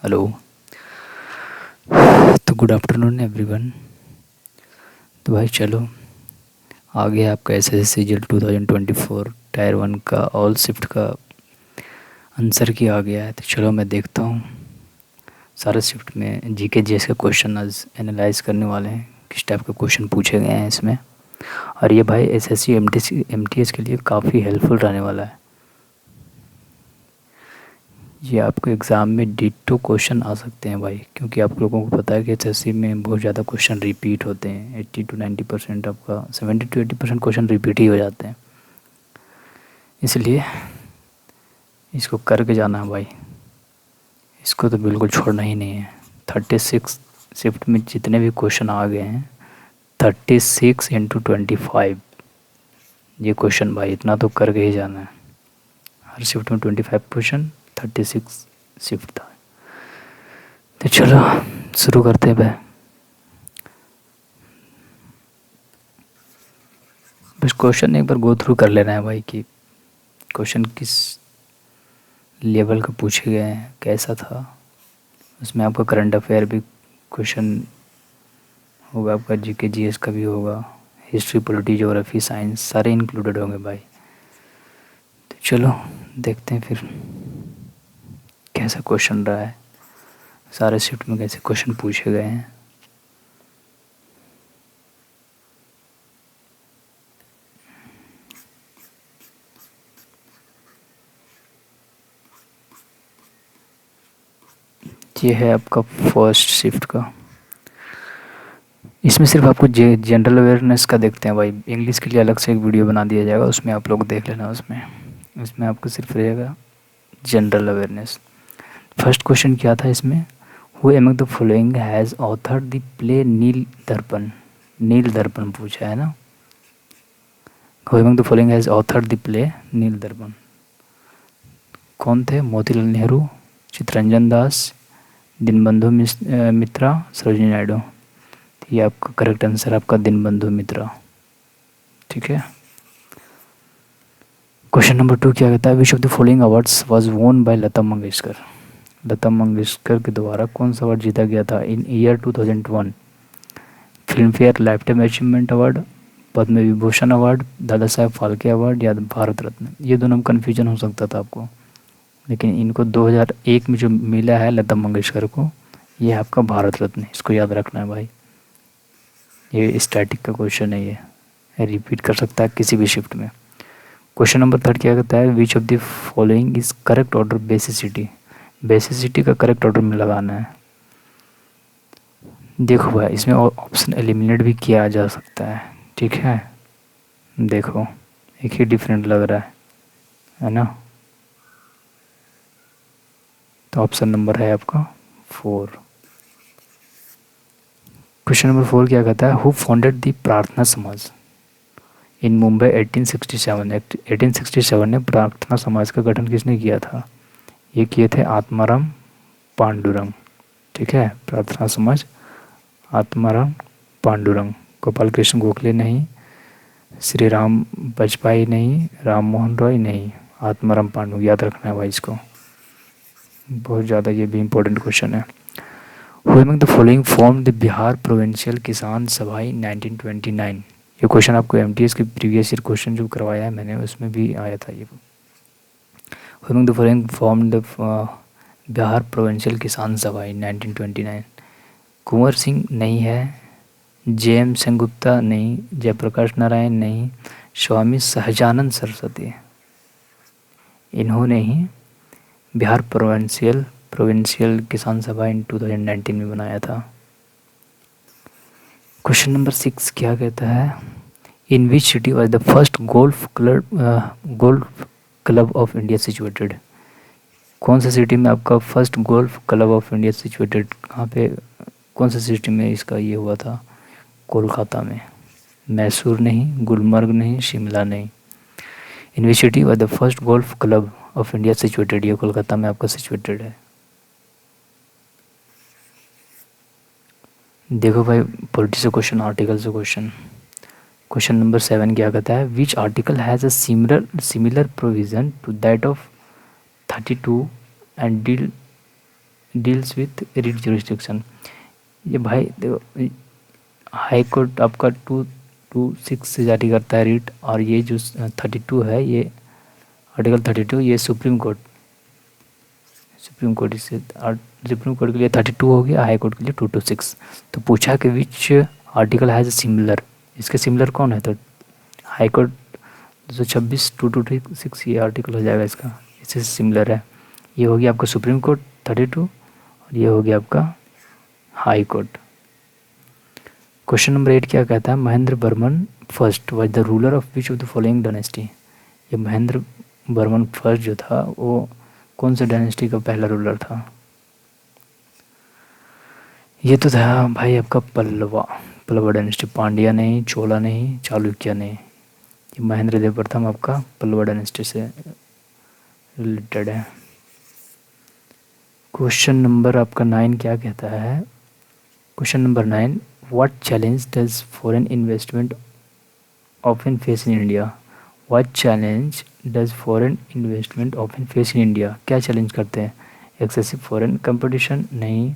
Hello. तो good afternoon everyone. तो भाई चलो, आगे आपका एसएससी रिजल्ट 2024 टायर 1 का ऑल शिफ्ट का आंसर की आ गया है। तो चलो मैं देखता हूँ। सारे शिफ्ट में जीके जीएस का क्वेश्चन आज एनालाइज करने वाले हैं, किस टाइप के क्वेश्चन पूछे गए हैं इसमें। और ये भाई एसएससी एमटीएस के लिए काफ़ी हेल्पफुल रहने वाला है। ये आपको एग्ज़ाम में डिट्टो क्वेश्चन आ सकते हैं भाई, क्योंकि आप लोगों को पता है कि एसएससी में बहुत ज़्यादा क्वेश्चन रिपीट होते हैं। 80 to 90% आपका 70 to 80% क्वेश्चन रिपीट ही हो जाते हैं। इसलिए इसको करके जाना है भाई, इसको तो बिल्कुल छोड़ना ही नहीं है। 36 शिफ्ट में जितने भी क्वेश्चन आ गए हैं, 36 into 25 ये क्वेश्चन भाई, इतना तो करके ही जाना है। हर शिफ्ट में 25 क्वेश्चन, 36 शिफ्ट था। तो चलो शुरू करते हैं भाई। बस क्वेश्चन एक बार गो थ्रू कर लेना है भाई कि क्वेश्चन किस लेवल का पूछे गए हैं, कैसा था। उसमें आपका करंट अफेयर भी क्वेश्चन होगा, आपका जीके जीएस का भी होगा, हिस्ट्री पॉलिटी ज्योग्राफी साइंस सारे इंक्लूडेड होंगे भाई। तो चलो देखते हैं फिर कैसा क्वेश्चन रहा है, सारे शिफ्ट में कैसे क्वेश्चन पूछे गए हैं। ये है आपका फर्स्ट शिफ्ट का। इसमें सिर्फ आपको जनरल अवेयरनेस का देखते हैं भाई। इंग्लिश के लिए अलग से एक वीडियो बना दिया जाएगा, उसमें आप लोग देख लेना। उसमें आपको सिर्फ रहेगा जनरल अवेयरनेस। फर्स्ट क्वेश्चन क्या था इसमें, who among the following has author the play Neel Darpan. Neel Darpan पूछा है ना। Who among the following has author the play Neel Darpan. कौन थे? मोतीलाल नेहरू, चित्तरंजन दास, दीनबंधु मित्रा, सरोजिनी नायडू। ये आपका करेक्ट आंसर आपका दीनबंधु मित्रा। ठीक है। क्वेश्चन नंबर 2 क्या कहता है, which of the following awards was won by Lata Mangeshkar. Lata Mangeshkar के द्वारा कौन सा अवार्ड जीता गया था in year 2001? Filmfare lifetime achievement award, Padma Vibhushan award, Dadasaheb Phalke award या भारत रत्न। ये दोनों में कन्फ्यूजन हो सकता था आपको, लेकिन इनको 2001 में जो मिला है लता मंगेशकर को, ये आपका भारत रत्न। इसको याद रखना है भाई। ये स्टैटिक का क्वेश्चन है, ये रिपीट कर सकता है किसी भी शिफ्ट में। क्वेश्चन नंबर 3 क्या कहता है, which of the following is correct order basicity. Basicity का करेक्ट ऑर्डर में लगाना है। देखो भाई, इसमें ऑप्शन एलिमिनेट भी किया जा सकता है। ठीक है, देखो एक ही डिफरेंट लग रहा है ना। तो ऑप्शन नंबर है आपका 4। क्वेश्चन नंबर 4 क्या कहता है, हु फाउंडेड द प्रार्थना समाज इन मुंबई 1867। 1867 में प्रार्थना समाज का गठन किसने किया था? ये किए थे आत्माराम पांडुरंग। ठीक है, प्रार्थना समाज आत्माराम पांडुरंग। गोपाल कृष्ण गोखले नहीं, श्री राम वाजपेयी नहीं, राम मोहन रॉय नहीं, आत्माराम पांडु। याद रखना है भाई इसको, बहुत ज़्यादा ये भी इम्पोर्टेंट क्वेश्चन है। Who among the following form the Bihar provincial किसान सभा इन 1929। ये क्वेश्चन आपको एमटीएस के प्रीवियस ईयर क्वेश्चन जो करवाया है मैंने, उसमें भी आया था ये। Who among the following form the Bihar provincial किसान सभा इन 1929। कुंवर सिंह नहीं है, जे.एम. सेनगुप्ता नहीं, जयप्रकाश नारायण नहीं, स्वामी सहजानंद सरस्वती। इन्होंने ही बिहार प्रोविंशियल किसान सभा इन 2019 में बनाया था। क्वेश्चन नंबर 6 क्या कहता है, in which city was the first golf club of India situated. कौन सा सिटी में आपका first golf club of India situated, कहाँ पे, कौन सा सिटी में इसका ये हुआ था? कोलकाता में। मैसूर नहीं, गुलमर्ग नहीं, शिमला नहीं। In which city was the first golf club of India situated, ये कोलकाता में आपका सिचुएटेड है। देखो भाई, पॉलिटी से क्वेश्चन, आर्टिकल से क्वेश्चन। क्वेश्चन नंबर 7 क्या कहता है, which article has a similar provision to that of 32 and deal deals with writ jurisdiction. ये भाई देखो, हाई कोर्ट आपका 226 से जारी करता है रिट, और ये जो 32 है, ये आर्टिकल 32, ये सुप्रीम कोर्ट इससे, और सुप्रीम कोर्ट के लिए 32 हो गया, हाई कोर्ट के लिए 226। तो पूछा कि विच आर्टिकल हैज़ सिमिलर, इसके सिमिलर कौन है, तो हाई कोर्ट 226 226 ये आर्टिकल हो जाएगा इसका, इससे सिमिलर है। ये हो गया आपका सुप्रीम कोर्ट 32, और ये हो गया आपका हाई कोर्ट। क्वेश्चन नंबर 8 क्या कहता है, Mahendra Varman first was the ruler of which of the following dynasty. ये महेंद्र बर्मन फर्स्ट जो था वो कौन सा डायनेस्टी का पहला रूलर था। ये तो था भाई आपका पल्लवा डायनेस्टी, पांड्या नहीं, चोला नहीं, चालुक्य नहीं। ये महेंद्र देव प्रथम आपका पल्लवा डायनेस्टी से रिलेटेड है। क्वेश्चन नंबर आपका 9 क्या कहता है, question number 9, what challenge does foreign investment often face in India. What challenge does foreign investment often face in India, क्या चैलेंज करते हैं, एक्सेसिव फॉरेन कंपटीशन नहीं,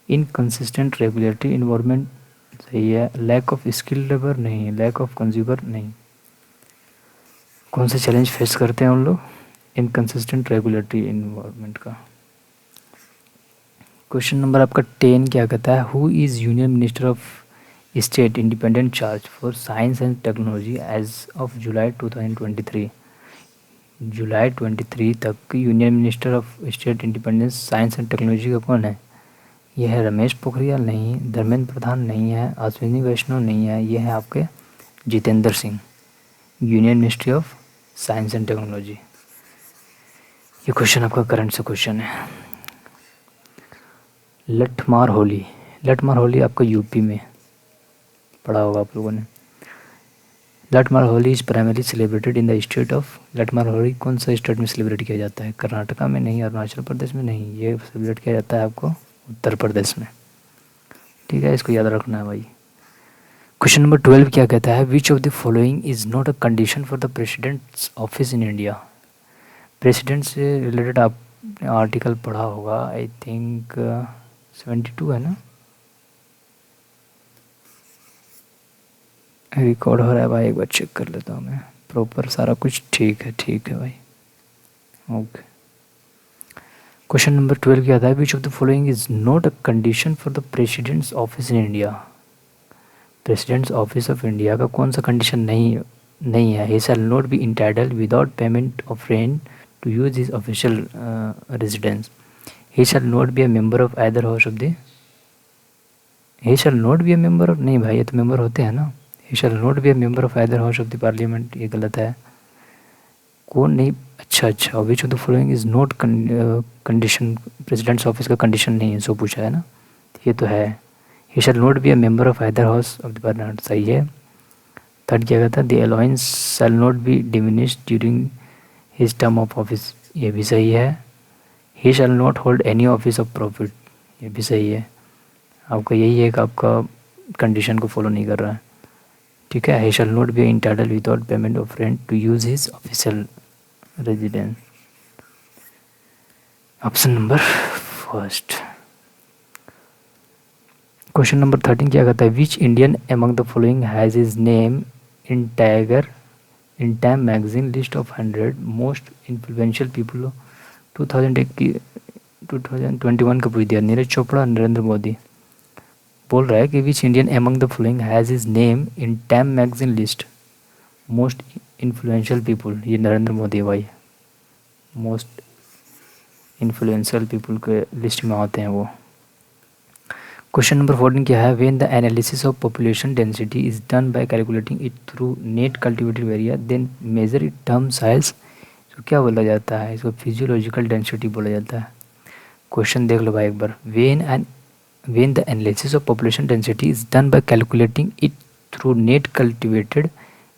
इनकंसिस्टेंट रेगुलेटरी इन्वायरमेंट सही है, लैक ऑफ स्किल लेबर नहीं, lack of consumer नहीं। कौन से चैलेंज फेस करते हैं उन लोग, इनकंसिस्टेंट रेगुलेटरी इन्वायरमेंट का। क्वेश्चन नंबर आपका 10 क्या कहता है, who is union minister of state independent charge for science and technology as of July 2023। जुलाई 23 तक union minister of state independence science and technology का कौन है। यह है रमेश पोखरियाल नहीं, धर्मेंद्र प्रधान नहीं है, अश्विनी वैष्णव नहीं है, यह है आपके Jitendra Singh, union ministry of science and technology. ये क्वेश्चन आपका करंट से क्वेश्चन है। लठमार होली आपका यूपी में पढ़ा होगा आप लोगों ने। Lathmar Holi is primary celebrated in the state of, Lathmar Holi कौन सा स्टेट में सेलिब्रेट किया जाता है, कर्नाटका में नहीं, अरुणाचल प्रदेश में नहीं, ये सेलिब्रेट किया जाता है आपको उत्तर प्रदेश में। ठीक है, इसको याद रखना है भाई। क्वेश्चन नंबर 12 क्या कहता है, which of the following is not a condition for the president's office in India. President से रिलेटेड आप आर्टिकल पढ़ा होगा, आई थिंक 72 है ना, रिकॉर्ड हो रहा है भाई, एक बार चेक कर लेता हूँ मैं प्रॉपर, सारा कुछ ठीक है भाई, ओके। क्वेश्चन नंबर 12 क्या था, which of the following is not a condition for the president's office in India. President's office of India का कौन सा कंडीशन नहीं है, he shall not be entitled without payment of rent to use his official residence, he shall not be a member of either house of the, he shall not be a member of, नहीं भाई ये तो member होते हैं ना, he shall not be a member of either house of the parliament, ये गलत है। कौन नहीं, अच्छा which of the following is not condition, president's office का कंडीशन नहीं है, सो पूछा है ना, ये तो है, he shall not be a member of either house of the parliament, सही है। थर्ड क्या कहता है, the allowance shall not be diminished during his term of office, ये भी सही है। He shall not hold any office of profit, ये भी सही है। आपका यही है कि आपका कंडीशन को फॉलो नहीं कर रहा है, ठीक है। He shall not be entitled without payment of rent to use his official residence, option number first. Question number 13 क्या कहता है, which Indian among the following has his name in Time magazine list of 100 most influential people 2021 का पूछ दिया, नीरज चोपड़ा, नरेंद्र मोदी। बोल रहा है कि which Indian among the following has his name in Time magazine list most influential people, ये नरेंद्र मोदी भाई, most influential people के लिस्ट में आते हैं वो। क्वेश्चन नंबर 14 क्या है, when the analysis of population density is done by calculating it through net cultivated area then measure it term size, इसको क्या बोला जाता है, इसको फिजियोलॉजिकल डेंसिटी बोला जाता है। क्वेश्चन देख लो भाई एक बार, when the analysis of population density is done by calculating it through net cultivated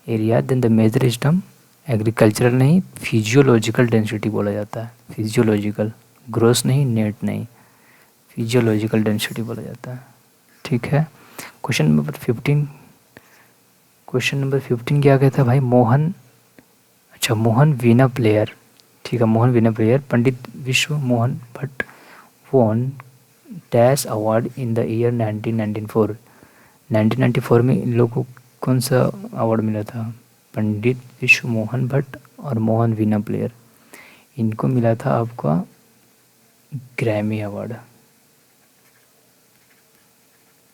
area then the measure is term, agricultural नहीं, फिजियोलॉजिकल डेंसिटी बोला जाता है, फिजियोलॉजिकल, ग्रोस नहीं, नेट नहीं, फिजियोलॉजिकल डेंसिटी बोला जाता है, ठीक है। क्वेश्चन नंबर 15 क्या कहता है भाई, मोहन वीणा प्लेयर, ठीक है, मोहन वीणा प्लेयर पंडित विश्व Mohan Bhatt won dash award in the year 1994। 1994 में इन लोगों को कौन सा अवार्ड मिला था? पंडित विश्व मोहन भट्ट और मोहन वीणा प्लेयर, इनको मिला था आपका ग्रैमी अवार्ड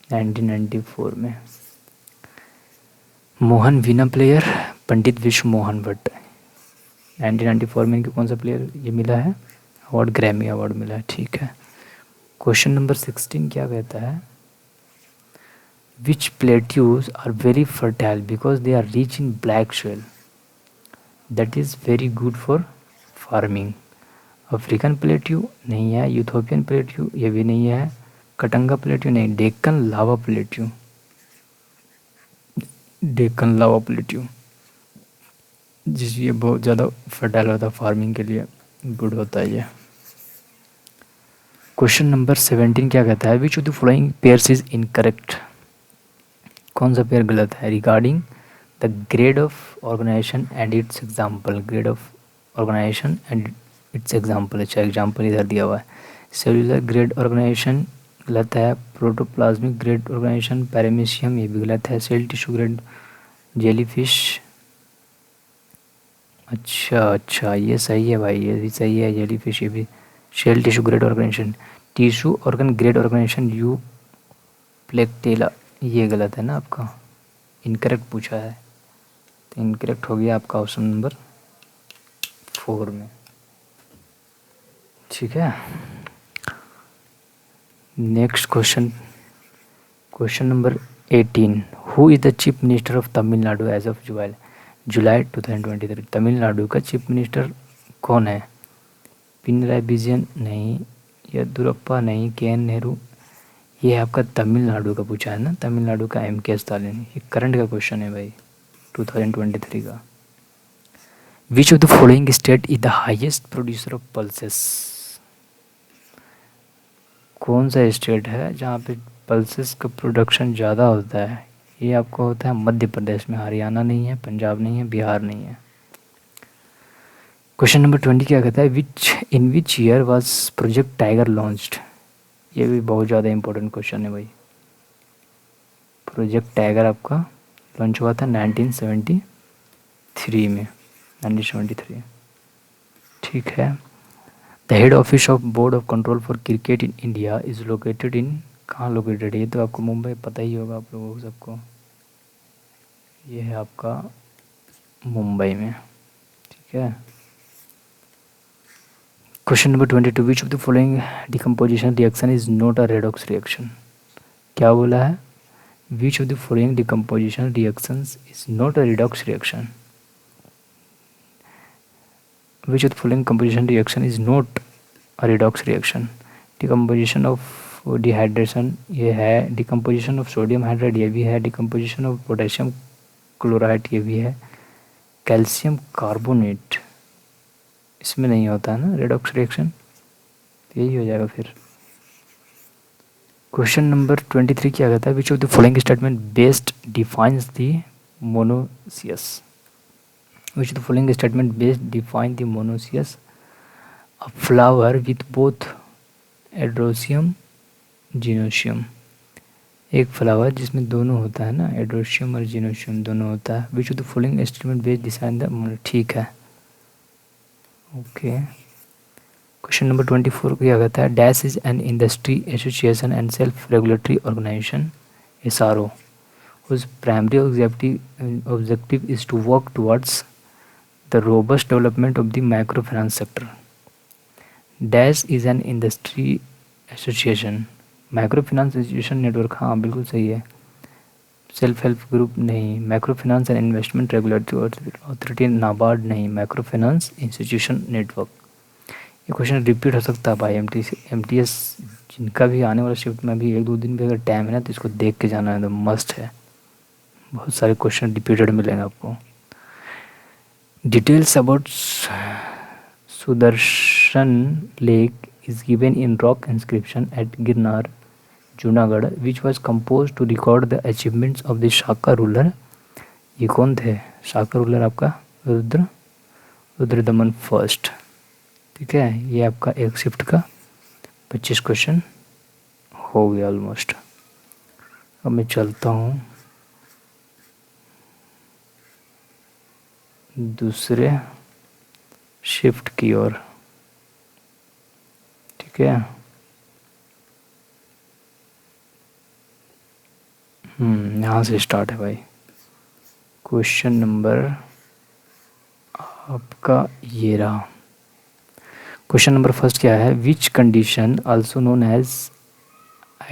1994 में। मोहन वीणा प्लेयर, पंडित विश्व मोहन भट्ट, 1994 में इनको कौन सा प्लेयर ये मिला है अवार्ड? ग्रैमी अवार्ड मिला है। ठीक है। क्वेश्चन नंबर 16 क्या कहता है? Which plateaus are very fertile because they are rich in black soil that is very good for farming. African plateau नहीं है, यूथोपियन प्लेट्यू ये भी नहीं है, कटंगा प्लेट्यू नहीं, डेक्कन लावा प्लेट्यू, डेक्कन लावा प्लेट्यू जिस ये बहुत ज़्यादा फर्टाइल होता है, फार्मिंग के लिए गुड होता है ये। क्वेश्चन नंबर 17 क्या कहता है? Which of the following pairs is incorrect. कौन सा पेयर गलत है? Regarding the grade of organization and its example, grade of organization and its example. अच्छा, एग्जाम्पल इधर दिया हुआ है। सेलुलर ग्रेड ऑर्गेनाइजेशन गलत है, प्रोटोप्लाज्मिक ग्रेड ऑर्गेनाइजेशन पैरामीशियम ये भी गलत है, सेल टिश्यू ग्रेड जेलीफिश। अच्छा ये सही है भाई, ये भी सही है, जेलीफिश ये भी। Cell tissue grade organisation, tissue organ grade organisation Euplectella ये गलत है ना आपका, इनकरेक्ट पूछा है, तो इनकरेक्ट हो गया आपका ऑप्शन नंबर 4 में। ठीक है। Next question, question number 18। Who is the chief minister of Tamil Nadu as of July 2023। Tamil Nadu का चीफ मिनिस्टर कौन है? पिनराई विजयन नहीं, येदियुरप्पा नहीं, के एन नेहरू। ये आपका तमिलनाडु का पूछा है ना, तमिलनाडु का MK स्टालिन। ये करंट का क्वेश्चन है भाई 2023 का। विच of the following state is the highest producer of pulses. कौन सा स्टेट है जहाँ पे पल्सेस का प्रोडक्शन ज़्यादा होता है? ये आपको होता है मध्य प्रदेश में, हरियाणा नहीं है, पंजाब नहीं है, बिहार नहीं है। क्वेश्चन नंबर 20 क्या कहता है? In which year was Project Tiger launched. ये भी बहुत ज़्यादा इंपॉर्टेंट क्वेश्चन है भाई। प्रोजेक्ट टाइगर आपका लॉन्च हुआ था 1973 में, 1973। ठीक है। The head office of board of control for cricket in India is located in, कहाँ लोकेटेड है? ये तो आपको मुंबई पता ही होगा आप लोगों को सबको, ये है आपका मुंबई में। ठीक है। Question number 22। Which of the following decomposition reaction is not a redox reaction. क्या बोला है? Which of the following decomposition reactions is not a redox reaction. Which of the following composition reaction is not a redox reaction. Decomposition of dehydration ये है, decomposition of sodium hydride ये भी है, decomposition of potassium chloride ये भी है, calcium carbonate इसमें नहीं होता है ना रेडॉक्स रिएक्शन, यही हो जाएगा फिर। क्वेश्चन नंबर 23 क्या कहता है? Which of the following statement best defines the monoecious. Which of the following statement best define the monoecious. A flower with both androecium gynoecium, एक फ्लावर जिसमें दोनों होता है ना, एड्रोसियम और जीनोसियम दोनों होता है। Which of the following statement best define the, ठीक है ओके। क्वेश्चन नंबर 24 क्या कहता है? Dash is an industry association and self regulatory organization SRO whose primary objective is to work towards the robust development of the microfinance sector. Dash is an industry association, microfinance association network, हाँ बिल्कुल सही है। Self help group नहीं, microfinance and investment regulatory authority NABARD नहीं, microfinance institution network. ये question repeat हो सकता है भाई MTS जिनका भी आने वाला शिफ्ट में भी 1-2 दिन भी अगर टाइम है ना तो इसको देख के जाना है, तो मस्ट है, बहुत सारे क्वेश्चन रिपीटेड मिलेंगे आपको। Details about Sudarshan lake is given in rock inscription at Girnar Junagadh which was compose to record the achievements of the Shaka ruler. ये कौन थे शाका रूलर? आपका रुद्रदमन फर्स्ट। ठीक है, ये आपका एक शिफ्ट का 25 क्वेश्चन हो गया ऑलमोस्ट। अब मैं चलता हूँ दूसरे शिफ्ट की ओर। ठीक है, यहाँ से स्टार्ट है भाई। क्वेश्चन नंबर आपका ये रहा। क्वेश्चन नंबर फर्स्ट क्या है, which condition also known as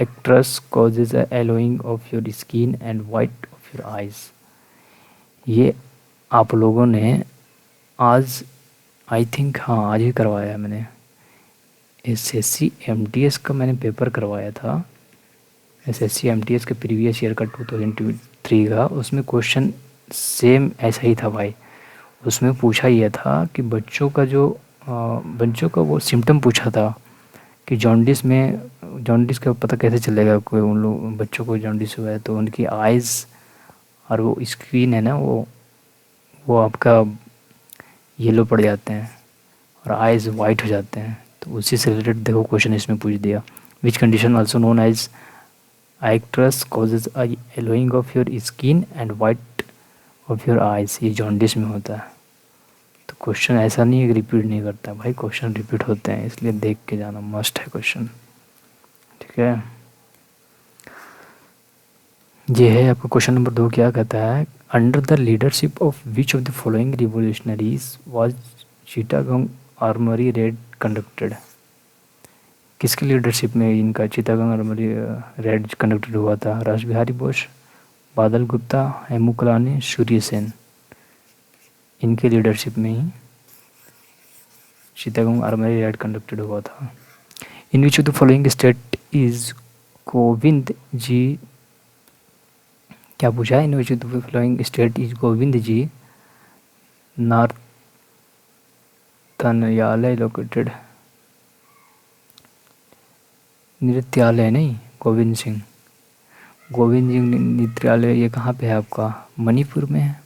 icterus causes a yellowing of your skin and white of your eyes. ये आप लोगों ने आज, आई थिंक हाँ आज ही करवाया है मैंने। एसएससी एमटीएस का मैंने पेपर करवाया था, एसएससी एमटीएस के प्रीवियस ईयर का 2023 का। उसमें क्वेश्चन सेम ऐसा ही था भाई। उसमें पूछा यह था कि बच्चों का वो सिम्टम पूछा था कि जॉन्डिस का पता कैसे चलेगा, कोई उन लोग बच्चों को जॉन्डिस हुआ है तो उनकी आइज़ और वो स्किन है ना वो आपका येलो पड़ जाते हैं और आइज़ वाइट हो जाते हैं। तो उसी से रिलेटेड देखो क्वेश्चन इसमें पूछ दिया, which condition also known as icterus causes a yellowing of your skin and white of your eyes. ये जॉन्डिस में होता है। तो क्वेश्चन ऐसा नहीं है कि रिपीट नहीं करता भाई, क्वेश्चन रिपीट होते हैं, इसलिए देख के जाना मस्ट है क्वेश्चन। ठीक है, ये है आपका क्वेश्चन नंबर 2। क्या कहता है, under the leadership of which of the following revolutionaries was Chittagong armoury raid conducted. किसकी लीडरशिप में इनका चिटागोंग आर्मरी रेड कंडक्टेड हुआ था? रास बिहारी बोस, बादल गुप्ता, हेमू कलानी, सूर्य सेन। इनके लीडरशिप में ही चिटागोंग आर्मरी रेड कंडक्टेड हुआ था। In which of the following state is Govind ji, क्या पूछा है, in which of the following state is Govind ji Nartanalaya located. Nrityalaya नहीं, गोविंद सिंह नृत्यालय ये कहाँ पे है आपका? मणिपुर में है।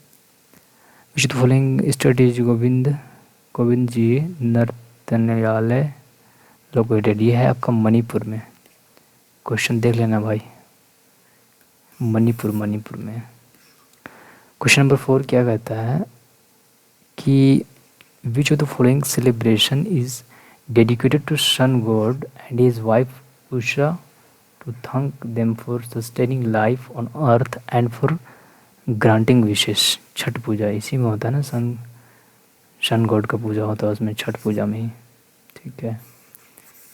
Which of the following state is Govind ji Nartanalaya located. ये है आपका मणिपुर में। क्वेश्चन देख लेना भाई, मणिपुर में। क्वेश्चन नंबर 4 क्या कहता है कि which of the following celebration is dedicated to sun god and his wife Usha to thank them for sustaining life on earth and for granting विशेष। छठ पूजा इसी में होता है ना, सन गॉड का पूजा होता है उसमें, छठ पूजा में ही। ठीक है,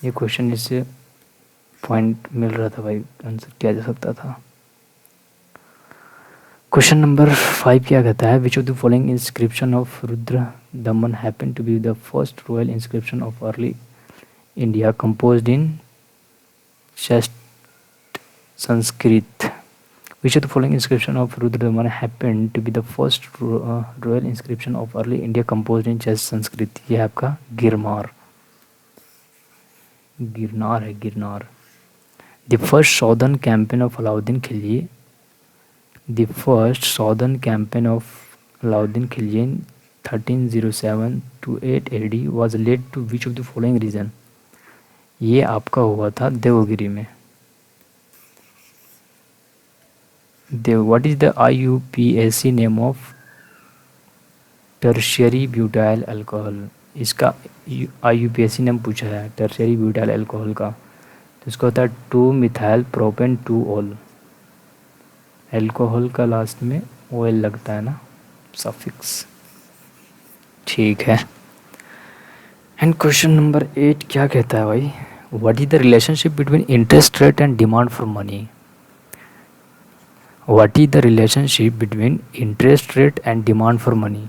ये क्वेश्चन इससे पॉइंट मिल रहा था भाई, आंसर किया जा सकता था। क्वेश्चन नंबर 5 क्या कहता है, which of the following inscription of Rudradaman happen to be the first royal inscription of early India composed in chaste Sanskrit. Which of the following inscription of Rudradaman happen to be the first royal inscription of early India composed in chaste Sanskrit. ये है आपका गिरनार है, Girnar. The first southern campaign of Alauddin Khilji, the first southern campaign of Alauddin Khilji in 1307 to 8 AD was led to which of the following region। ये आपका हुआ था देवगिरी में। What is the IUPAC name of tertiary butyl alcohol। इसका IUPAC नाम पूछा है tertiary butyl alcohol का, तो इसका होता है 2-methyl propane 2-ol। एल्कोहल का लास्ट में ओएल लगता है ना, सफिक्स। ठीक है, एंड क्वेश्चन नंबर 8 क्या कहता है भाई, what is the relationship between interest rate and demand for money. What is the relationship between interest rate and demand for money.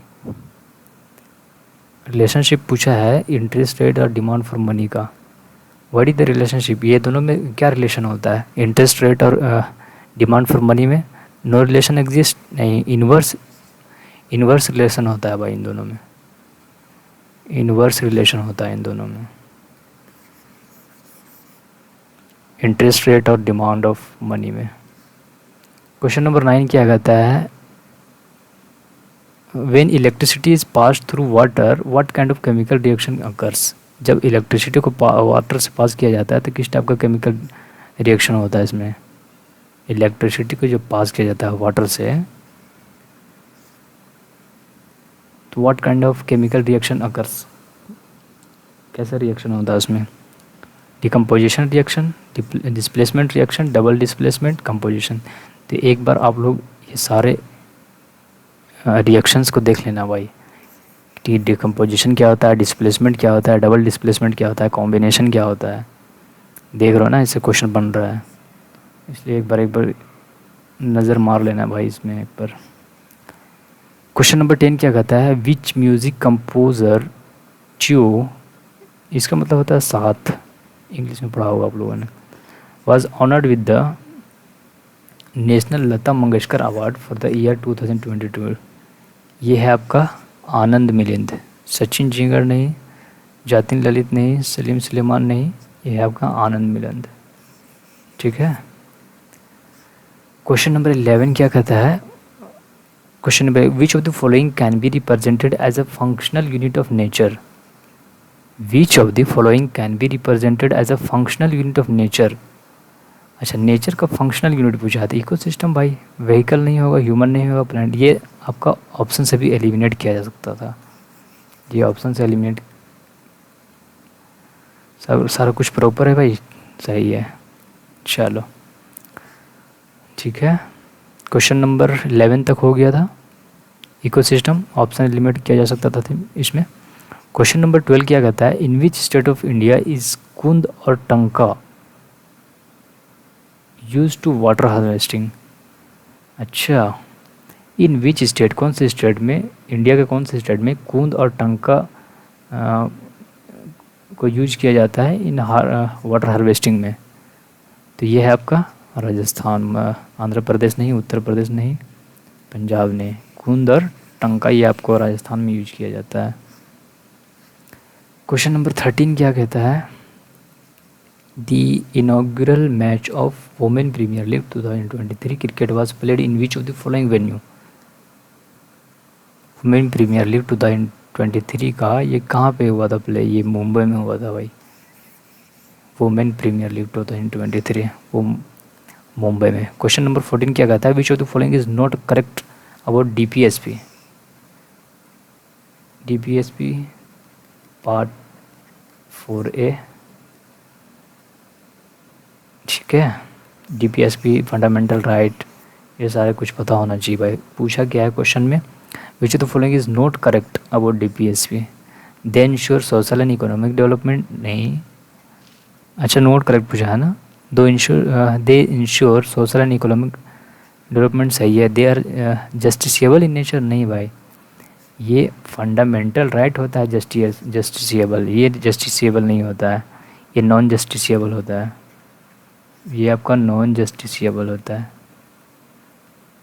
Relationship पूछा है इंटरेस्ट रेट और डिमांड फॉर मनी का। What is the relationship, ये दोनों में क्या relation होता है? इंटरेस्ट रेट और डिमांड फॉर मनी में नो रिलेशन एग्जिस्ट, नहीं, इन्वर्स रिलेशन होता है भाई इन दोनों में, इन्वर्स रिलेशन होता है इन दोनों में, इंटरेस्ट रेट और डिमांड ऑफ मनी में। क्वेश्चन नंबर 9 क्या कहता है, when electricity is pass through water what kind of chemical reaction occurs. जब इलेक्ट्रिसिटी को वाटर से पास किया जाता है तो किस टाइप का केमिकल रिएक्शन होता है इसमें? इलेक्ट्रिसिटी को जब पास किया जाता है वाटर से, तो what kind of chemical reaction occurs? कैसा रिएक्शन होता है उसमें? Decomposition reaction, displacement reaction, double displacement, composition. तो एक बार आप लोग ये सारे रिएक्शंस को देख लेना भाई कि डिकम्पोजिशन क्या होता है, डिस्प्लेसमेंट क्या होता है, डबल डिस्प्लेसमेंट क्या होता है, कॉम्बिनेशन क्या होता है। देख रहे हो ना, इससे क्वेश्चन बन रहा है, इसलिए एक बार नज़र मार लेना भाई इसमें एक बार। क्वेश्चन नंबर 10 क्या कहता है? विच म्यूज़िक कंपोज़र च्यू, इसका मतलब होता है साथ, इंग्लिश में पढ़ा होगा आप लोगों ने, was honoured with the national Lata Mangeshkar award for the year 2022। ये है आपका आनंद मिलिंद। सचिन जिंगर नहीं, जातिन ललित नहीं, सलीम सुलेमान नहीं, ये है आपका आनंद मिलिंद। ठीक है। क्वेश्चन नंबर 11 क्या कहता है? Question number, which of the following can be represented as a functional unit of nature? Which of the following can be represented as a functional unit of nature? अच्छा, नेचर का functional unit पूछा था। Ecosystem भाई, vehicle नहीं होगा, human नहीं होगा, plant. ये आपका ऑप्शन से भी एलिमिनेट किया जा सकता था, ये ऑप्शन से एलिमिनेट। सब सारा कुछ प्रॉपर है भाई, सही है। चलो ठीक है, क्वेश्चन नंबर 11 तक हो गया था। इकोसिस्टम ऑप्शन एलिमिनेट किया जा सकता था इसमें। क्वेश्चन नंबर 12 क्या कहता है? In which state of India is कुंद और टंका यूज टू वाटर हार्वेस्टिंग? अच्छा, इन विच स्टेट, कौन से स्टेट में, इंडिया के कौन से स्टेट में कुंद और टंका को यूज किया जाता है इन वाटर हार्वेस्टिंग में? तो ये है आपका राजस्थान, आंध्र प्रदेश नहीं, उत्तर प्रदेश नहीं, पंजाब नहीं। कुंद और टंका ये आपको राजस्थान में यूज किया जाता है। क्वेश्चन नंबर 13 क्या कहता है? The inaugural match of Women Premier League 2023 cricket was played in which of the following venue? Women Premier League 2023 का ये कहाँ पे हुआ था प्ले? ये मुंबई में हुआ था भाई। वुमेन प्रीमियर लीग 2023 वो मुंबई में। क्वेश्चन नंबर 14 क्या कहता है? Which of the following is not correct about DPSP? DPSP part 4A, ठीक है। DPSP फंडामेंटल राइट, ये सारे कुछ पता होना चाहिए भाई। पूछा गया है क्वेश्चन में, which of the following is not correct about DPSP? They ensure social and economic development, नहीं। अच्छा, नोट करेक्ट पूछा है ना। They ensure social and economic development सही है। They are justiciable in nature, नहीं भाई, ये फंडामेंटल राइट होता है जस्टिसिएबल, ये जस्टिसिएबल नहीं होता है, ये नॉन जस्टिसिएबल होता है। ये आपका नॉन जस्टिसिएबल होता है,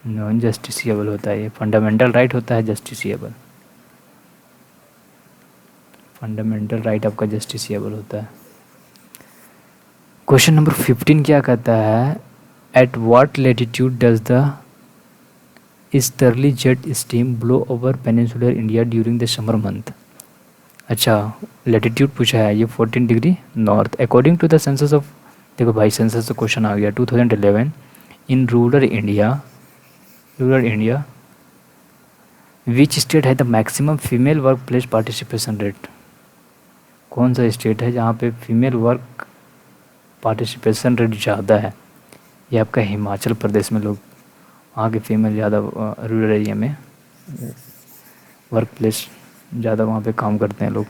नॉन जस्टिसिएबल होता है। ये फंडामेंटल राइट होता है जस्टिसिएबल, फंडामेंटल राइट आपका जस्टिसिएबल होता है। क्वेश्चन नंबर 15 क्या कहता है? At what latitude does the easterly jet stream blow over peninsular India during the summer month? अच्छा, लेटीट्यूड पूछा है, ये 14 degree north. According to the census of, देखो भाई सेंसस से क्वेश्चन आ गया, 2011 in rural India which state है the maximum female work place participation rate? कौन सा स्टेट है जहाँ पे फीमेल वर्क पार्टिसिपेशन रेट ज़्यादा है? ये आपका हिमाचल प्रदेश में, लोग वहाँ के फीमेल ज़्यादा रूरल एरिया में वर्क प्लेस ज़्यादा वहाँ पे काम करते हैं लोग।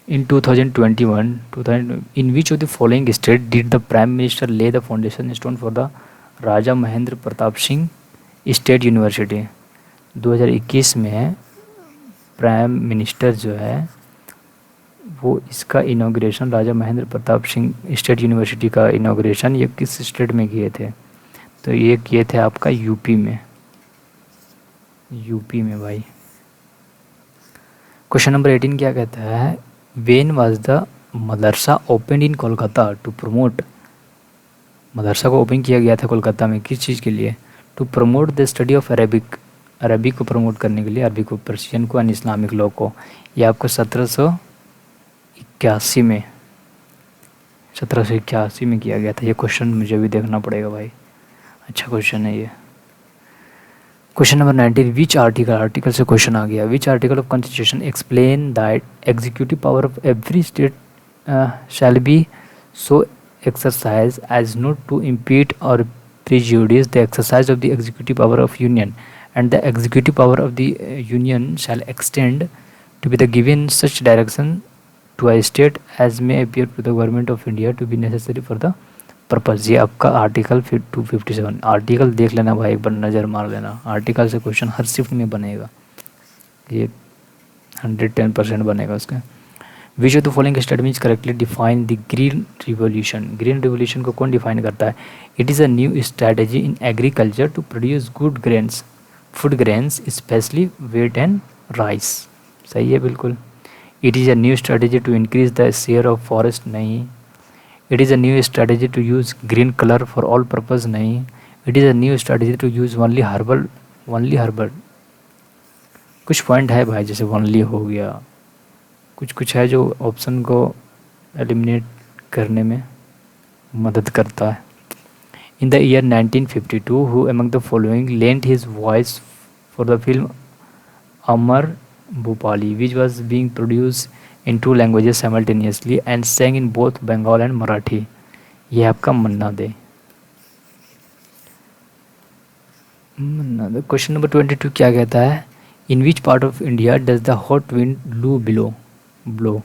In 2021 in which of the following state did the prime minister lay the foundation stone for the Raja Mahendra Pratap Singh state university? 2021 में प्राइम मिनिस्टर जो है वो इसका inauguration, Raja Mahendra Pratap Singh state university का इनॉग्रेशन ये किस स्टेट में किए थे? तो ये किए थे आपका यूपी में, यूपी में भाई। क्वेश्चन नंबर 18 क्या कहता है? When was the madrasa open in Kolkata to promote? मदरसा को ओपन किया गया था कोलकाता में किस चीज़ के लिए? To promote the study of Arabic, अरबी को प्रमोट करने के लिए, अरबी को, पर्शियन को एंड इस्लामिक लॉ को। ये आपको 1700 इक्यासी में 1781 में किया गया था। ये क्वेश्चन मुझे भी देखना पड़ेगा भाई, अच्छा क्वेश्चन है ये। क्वेश्चन नंबर 19, विच आर्टिकल से क्वेश्चन आ गया। विच article of constitution explain that executive power of every state shall be so exercise as not to impede or prejudice the exercise of the executive power of union, and the executive power of the union shall extend to be the given such direction to a state as may appear to the government of India to be necessary for the purpose। ये आपका article 257। Article देख लेना भाई, एक बार नज़र मार लेना, article से क्वेश्चन हर शिफ्ट में बनेगा, ये 110% बनेगा उसका। Which of the following statements correctly define the green revolution. Green revolution को कौन डिफाइन करता है? It is a new strategy in agriculture to produce good grains, food grains specially wheat and rice. सही है बिल्कुल। It is a new strategy to increase the share of forest, नहीं। It is a new strategy to use green colour for all purpose, नहीं। It is a new strategy to use only herbal. कुछ point है भाई, जैसे only हो गया, कुछ है जो ऑप्शन को एलिमिनेट करने में मदद करता है। In the year 1952 who among the following lent his voice for the film Amar Bhupali which was being produce in 2 languages simultaneously and sang in both Bengal and Marathi. ये आपका मन्ना दे। क्वेश्चन नंबर 22 क्या कहता है? In which part of India does the hot wind loo blow.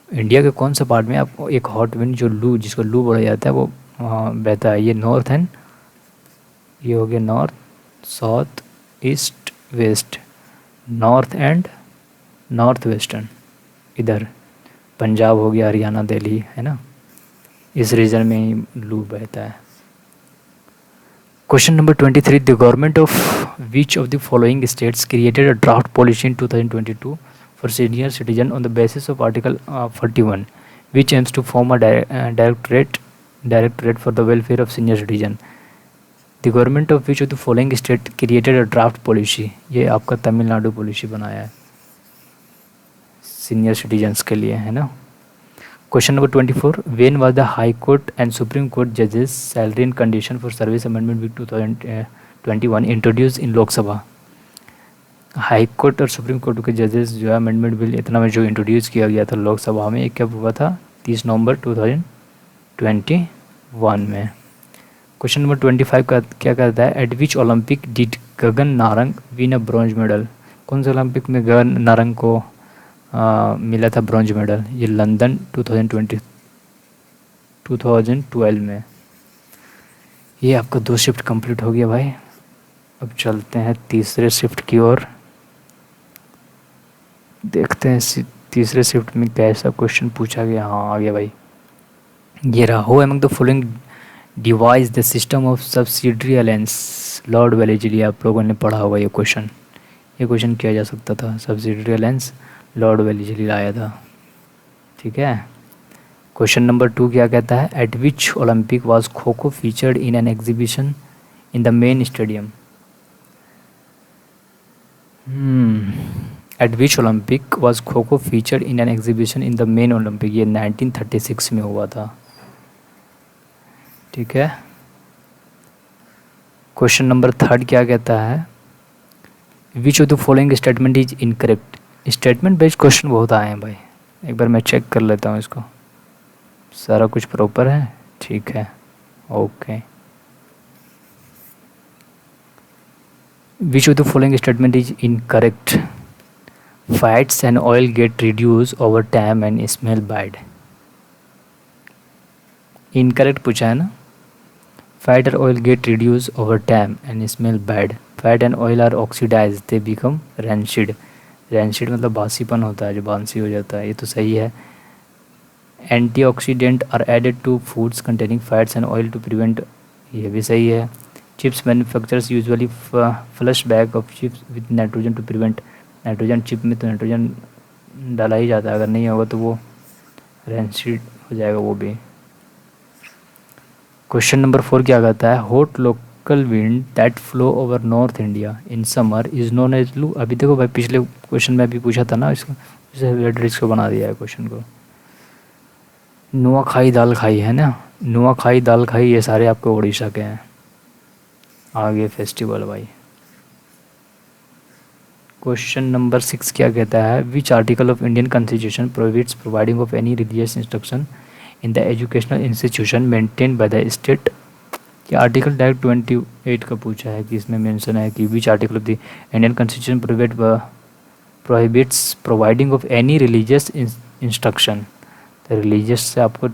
India के कौन सा part में आपको एक हॉट विंड जो लू, जिसको लू बोला जाता है, वो बहता है? ये नॉर्थ एंड, ये हो गया north, south, east, west. North and north western, इधर पंजाब हो गया, हरियाणा, दिल्ली, है ना, इस रीजन में ही लू बहता है। Question number 23, the government of which of the following states created a draft policy in 2022 for senior citizen on the basis of Article 41, which aims to form a directorate for the welfare of senior citizen। The government of which of the following state created a draft policy। ये आपका Tamil Nadu policy बनाया है senior citizens के लिए, है ना। Question number 24, when was the High Court and Supreme Court judges salary and condition for service amendment bill 2021 introduced in लोक सभा। हाई कोर्ट और सुप्रीम कोर्ट के जजेस जो है अमेंडमेंट बिल इतना में जो इंट्रोड्यूस किया गया था लोकसभा में, एक कब हुआ था? 30 नवंबर 2021 में। क्वेश्चन नंबर 25 का क्या कहता है? Eight which Olympic did Gagan Narang win a bronze medal. कौन से ओलंपिक में गगन नारंग को मिला था ब्रॉन्ज मेडल? ये लंदन 2012 में। ये आपका 2 शिफ्ट कंप्लीट हो गया भाई। अब चलते हैं तीसरे शिफ्ट की ओर, देखते हैं तीसरे शिफ्ट में कैसा क्वेश्चन पूछा गया। हाँ आ गया भाई, ये रहा। Who among the following device the system of subsidiary alliance. Lord Wellesley, आप लोगों ने पढ़ा होगा ये क्वेश्चन किया जा सकता था। सब्सिडरी अलायंस लॉर्ड वेलेस्ली लाया था, ठीक है। क्वेश्चन नंबर 2 क्या कहता है? Eight which Olympic was kho kho featured in an exhibition in the main stadium. Eight which Olympic was kho kho featured in an exhibition in the main Olympic. ये 1936 में हुआ था, ठीक है। क्वेश्चन नंबर 3 क्या कहता है? Which of the following statement is incorrect. Statement based question बहुत आए हैं भाई, एक बार मैं चेक कर लेता हूँ इसको। सारा कुछ प्रॉपर है, ठीक है, okay. Which of the following statement is incorrect. Fats and oil get reduced over time and smell bad। Incorrect पूछा है ना। Fat and oil get reduced over time and smell bad। Fat and oil are oxidized, they become rancid। rancid मतलब बासीपन होता है, जो बांसी हो जाता है, ये तो सही है। Antioxidant are added to foods containing fats and oil to prevent, ये भी सही है। Chips manufacturers usually flush bag of chips with nitrogen to prevent। Nitrogen, chip में तो नाइट्रोजन डाला ही जाता है, अगर नहीं होगा तो वो रेंसिड हो जाएगा वो भी। क्वेश्चन नंबर 4 क्या कहता है? Hot local wind that flow over north India in summer is known as loo. अभी देखो भाई, पिछले क्वेश्चन में भी पूछा था ना इसको, इससे रिलेटेड इसको बना दिया है क्वेश्चन को। नुआखाई दाल खाई है ना, नुआखाई दाल खाई, ये सारे आपके उड़ीसा के हैं। आगे फेस्टिवल भाई। क्वेश्चन नंबर 6 क्या कहता है, which article of Indian constitution prohibits providing of any religious instruction in the educational institution maintain by the state. क्या आर्टिकल डायरेक्ट 28 का पूछा है कि इसमें मेंशन है कि विच article of the Indian constitution prohibits providing of any religious instruction. तो religious से आपको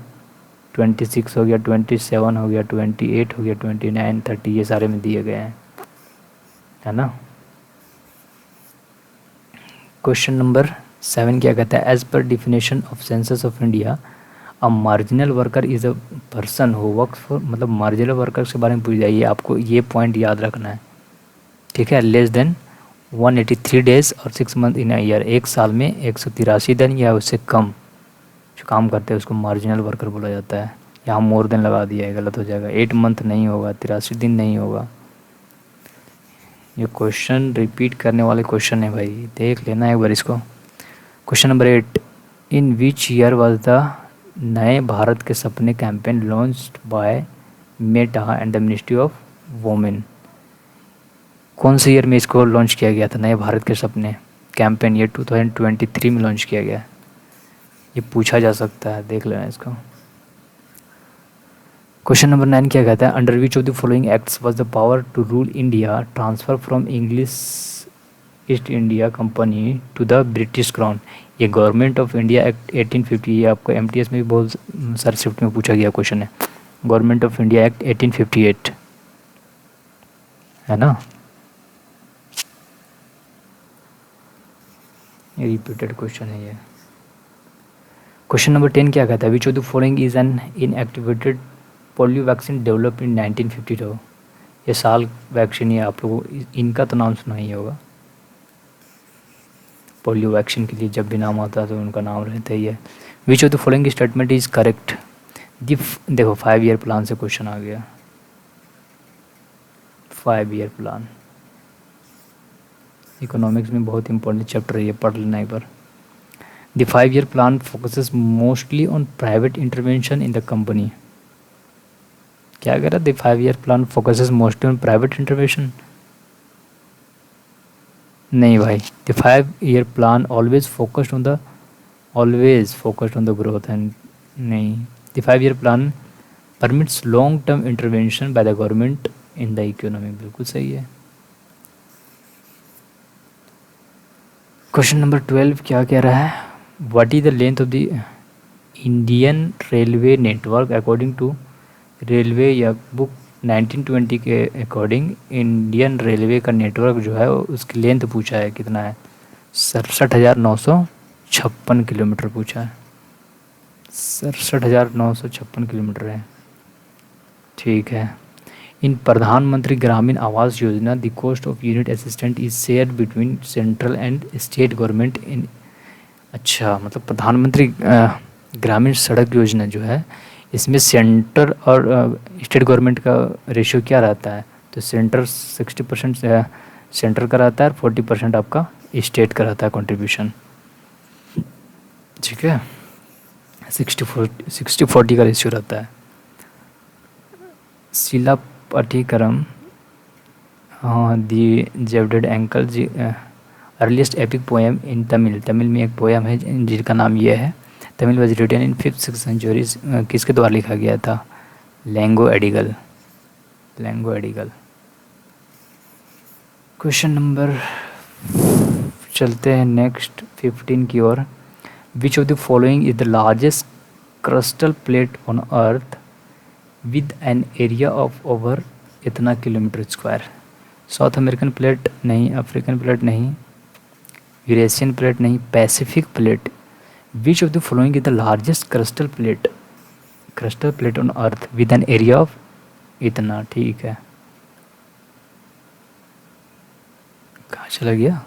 26 हो गया, 27 हो गया, 28 हो गया, 29, 30 ये सारे में दिए गए हैं, है ना। क्वेश्चन नंबर 7 क्या कहता है, as per definition of census of India a marginal worker is a person who works for, मतलब मार्जिनल वर्कर के बारे में पूछ जाइए, आपको ये पॉइंट याद रखना है, ठीक है। लेस देन 183 डेज और 6 मंथ इन अ ईयर, एक साल में 183 दिन या उससे कम जो काम करते हैं उसको मार्जिनल वर्कर बोला जाता है। यहाँ मोर देन लगा दिया है, गलत हो जाएगा, 8 मंथ नहीं होगा, 83 दिन नहीं होगा। ये क्वेश्चन रिपीट करने वाले क्वेश्चन है भाई, देख लेना एक बार इसको। Question number 8, in which year was the नए भारत के सपने campaign launched by Meta and the ministry of women. कौन से ईयर में इसको लॉन्च किया गया था, नए भारत के सपने कैंपेन? ये 2023 में लॉन्च किया गया। ये पूछा जा सकता है, देख लेना इसको। क्वेश्चन नंबर 9 क्या कहता है, under which of the following acts was the power to rule India transfer from English East India company to the British crown. ये गवर्नमेंट ऑफ इंडिया एक्ट 1850, ये आपको एमटीएस में भी बहुत सारे शिफ्ट में पूछा गया क्वेश्चन है। गवर्नमेंट ऑफ इंडिया एक्ट 1858, है ना। ये रिपीटेड क्वेश्चन है ये। क्वेश्चन नंबर 10 क्या कहता है, which of the following is an inactivated polio vaccine developed in 1952। ये साल वैक्सीन है, आप लोगों इनका तो नाम सुना ही होगा। पोलियो वैक्सीन के लिए जब भी नाम आता है तो उनका नाम रहता ही है। Which of the following statement is correct. देखो 5 ईयर प्लान से क्वेश्चन आ गया, 5 ईयर प्लान इकोनॉमिक्स में बहुत इंपॉर्टेंट चैप्टर है, ये पढ़ लेना एक बार। The 5 year plan focuses mostly on private intervention in the company. क्या कह रहा है, the 5 year plan focuses mostly on private intervention? नहीं भाई, the 5 year plan always focused on the growth and नहीं, the 5 year plan permits long term intervention by the government in the economy. बिल्कुल सही है। क्वेश्चन नंबर 12 क्या कह रहा है, what is the length of the Indian railway network according to railway year book 1920 के according. Indian railway का network जो है उसकी लेंथ पूछा है कितना है, 67,956 किलोमीटर पूछा है, 67,956 किलोमीटर है, ठीक है। इन प्रधानमंत्री Gramin Awas Yojana the cost of unit assistant is share between central and state government in. अच्छा, मतलब प्रधानमंत्री ग्रामीण सड़क योजना जो है इसमें सेंटर और स्टेट गवर्नमेंट का रेशियो क्या रहता है, तो सेंटर 60% सेंटर का रहता है और 40% आपका स्टेट का रहता है कंट्रीब्यूशन, ठीक है। 60-40 का रेशियो रहता है। शिला पाठीकरम, हाँ, दी जेवडेड एंकल जी earliest epic poem in Tamil. Tamil में एक पोएम है जिसका नाम ये है, Tamil was written in 5th-6th century. किसके द्वारा लिखा गया था, लैंगो एडिगल। क्वेश्चन नंबर, चलते हैं नेक्स्ट 15 की ओर। Which of the following is the largest crustal plate on earth with an area of over इतना kilometre square. South American plate नहीं, अफ्रीकन प्लेट नहीं, यूरेशियन प्लेट नहीं, Pacific plate. Which of the following is the largest crustal plate on earth with an area of इतना, ठीक है। कहाँ चला गया,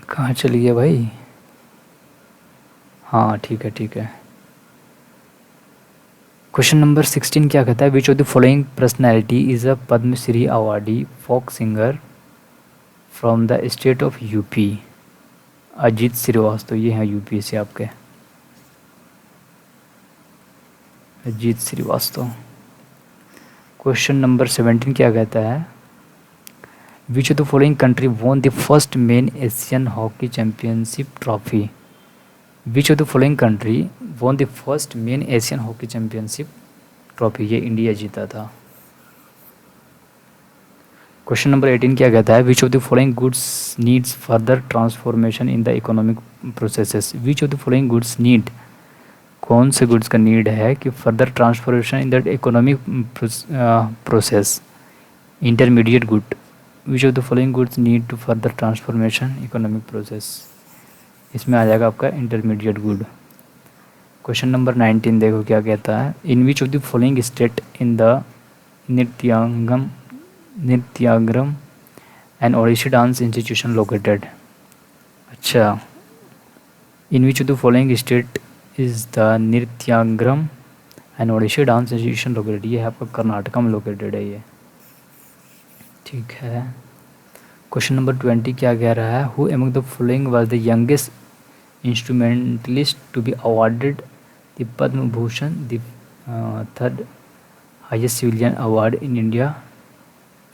कहाँ चली गया भाई, हाँ ठीक है। क्वेश्चन नंबर 16 क्या कहता है, which of the following personality is a Padmashri awardee folk singer from the state of UP. Ajit Srivastava, ये हैं यूपी से आपके, अजीत श्रीवास्तव। क्वेश्चन नंबर 17 क्या कहता है, which of the following country won the first main Asian hockey championship trophy. Which of the following country won the first main Asian hockey championship trophy, ये India जीता था। क्वेश्चन नंबर 18 क्या कहता है, which of the following goods needs further transformation in the economic processes. Which of the following goods need, कौन से goods का need है कि further transformation in the economic process, intermediate good. Which of the following goods need to further transformation economic process, इसमें आ जाएगा आपका intermediate good. Question number 19 देखो क्या कहता है, in which of the following state in the Nrityagram and Odissi dance institution located. अच्छा, in which of the following state is the Nrityagram and Odissi dance institution located, ये है आपका कर्नाटका में लोकेटेड है ये, ठीक है। क्वेश्चन नंबर 20 क्या कह रहा है, who among the following was the youngest instrumentalist to be awarded the Padma Bhushan, the third highest civilian award in India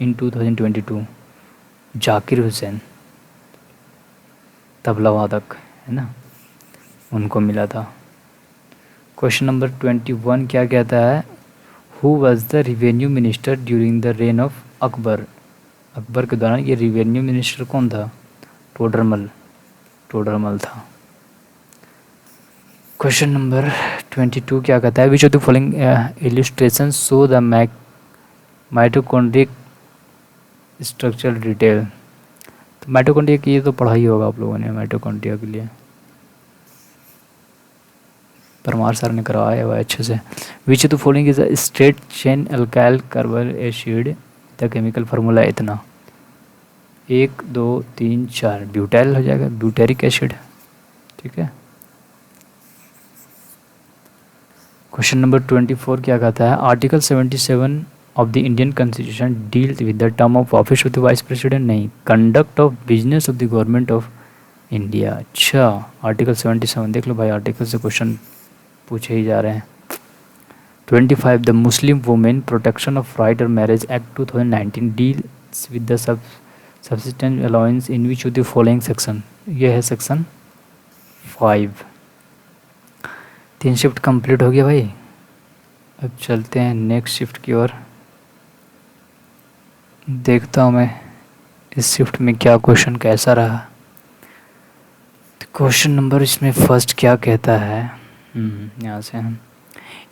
in 2022। Zakir Hussain, tabla वादक है ना, उनको मिला था। क्वेश्चन नंबर 21 क्या कहता है, who was the revenue minister during the rain of Akbar. Akbar के दौरान ये रिवेन्यू मिनिस्टर कौन था, टोडरमल था। क्वेश्चन नंबर 22 क्या कहता है, which of the following illustration show the mitochondrial structural detail. तो माइटोकॉन्ड्रिया की ये तो पढ़ा ही होगा आप लोगों ने, माइटोकॉन्ड्रिया के लिए परमार सर ने करवाया हुआ है अच्छे से। विच of the following is a straight chain alkyl carbonyl acid, the chemical formula इतना 1 2 3 4 ब्यूटाइल हो जाएगा, ब्यूटेरिक एसिड, ठीक है। क्वेश्चन नंबर 24 क्या कहता है, article 77 of the Indian constitution deals with the term of office of the vice president, नहीं, conduct of business of the government of India. अच्छा, आर्टिकल 77 देख लो भाई, आर्टिकल से क्वेश्चन पूछे ही जा रहे हैं। 25 the Muslim women protection of right और marriage act 2019 deals with the subsistence allowance in which of the following section, ये है सेक्शन 5। 3 शिफ्ट कंप्लीट हो गया भाई, अब चलते हैं नेक्स्ट शिफ्ट की ओर। देखता हूँ मैं इस शिफ्ट में क्या क्वेश्चन कैसा रहा। क्वेश्चन नंबर इसमें फर्स्ट क्या कहता है, यहाँ से हम,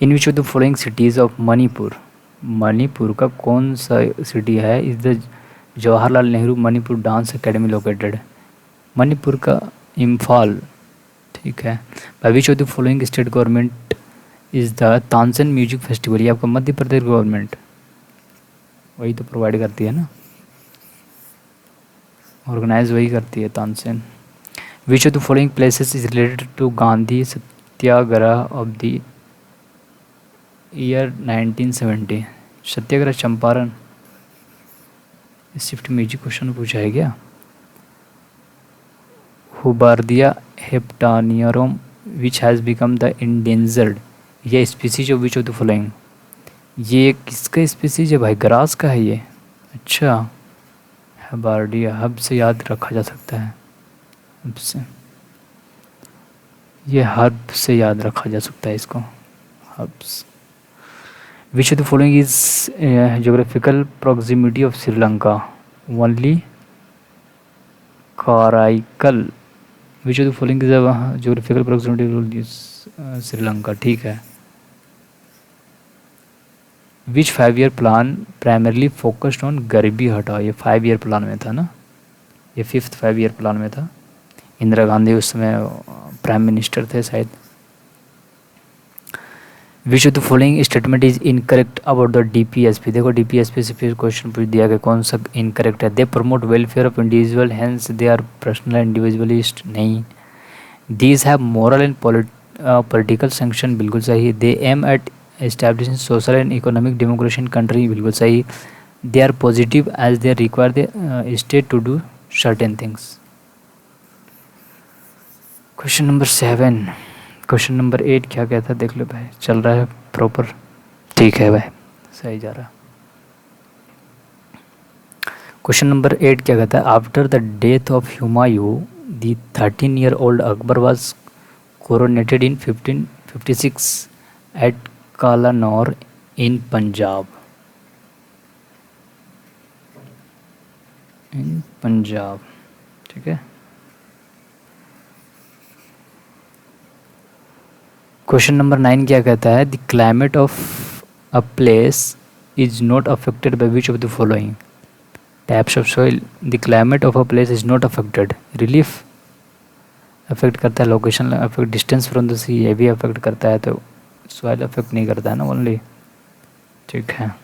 in which of the following cities of Manipur, Manipur का कौन सा सिटी है is the Jawaharlal Nehru Manipur dance academy located, Manipur का इम्फाल, ठीक है। By which of the following state government is the Tansen music festival, ये आपका मध्य प्रदेश गवर्नमेंट वही तो प्रोवाइड करती है ना, ऑर्गेनाइज वही करती है Tansen. Which of the following places is related to Gandhi Satyagraha of the year 1970, Satyagraha Champaran, इस शिफ्ट में जी क्वेश्चन पूछा है क्या। Hubbardia heptaneuron which has become the endangered, ये species of which of the following, ये किसका स्पीसीज है भाई, ग्रास का है ये। अच्छा, हुबार्दिया, हब से याद रखा जा सकता है, हब से, ये हब से याद रखा जा सकता है इसको, hubs. Which of the following is geographical proximity of Sri Lanka, only Karaikal. Which of the following is geographical proximity of Sri Lanka, ठीक है। Which 5 year plan primarily focused on गरीबी हटाओ, ये 5 ईयर प्लान में था ना, ये 5th 5 ईयर प्लान में था। इंदिरा गांधी उस समय प्राइम मिनिस्टर थे शायद। विच of the following statement is incorrect about the DPSP, देखो DPSP से फिर क्वेश्चन पूछ दिया कि कौन सा इनकरेक्ट है। They promote welfare of individual hence they are personal individualist, नहीं। These have moral and political sanction, बिल्कुल सही। They aim at establishing social and economic democracy in country, बिल्कुल सही। They are positive as they require the state to do certain things. Question number 7। Question number 8 क्या कहता है देख लो भाई, चल रहा है प्रॉपर, ठीक है भाई, सही जा रहा है। क्वेश्चन नंबर 8 क्या कहता है, after the death of Humayun the 13-year-old Akbar was coronated in 1556 at Kalanaur in Punjab. In Punjab, ठीक है। क्वेश्चन नंबर 9 क्या कहता है, the climate of a place is not affected by which of the following types of soil. The climate of a place is not affected, relief affect करता है, location affect, distance from the sea ये भी affect करता है, तो soil affect नहीं करता है ना ओनली, ठीक है।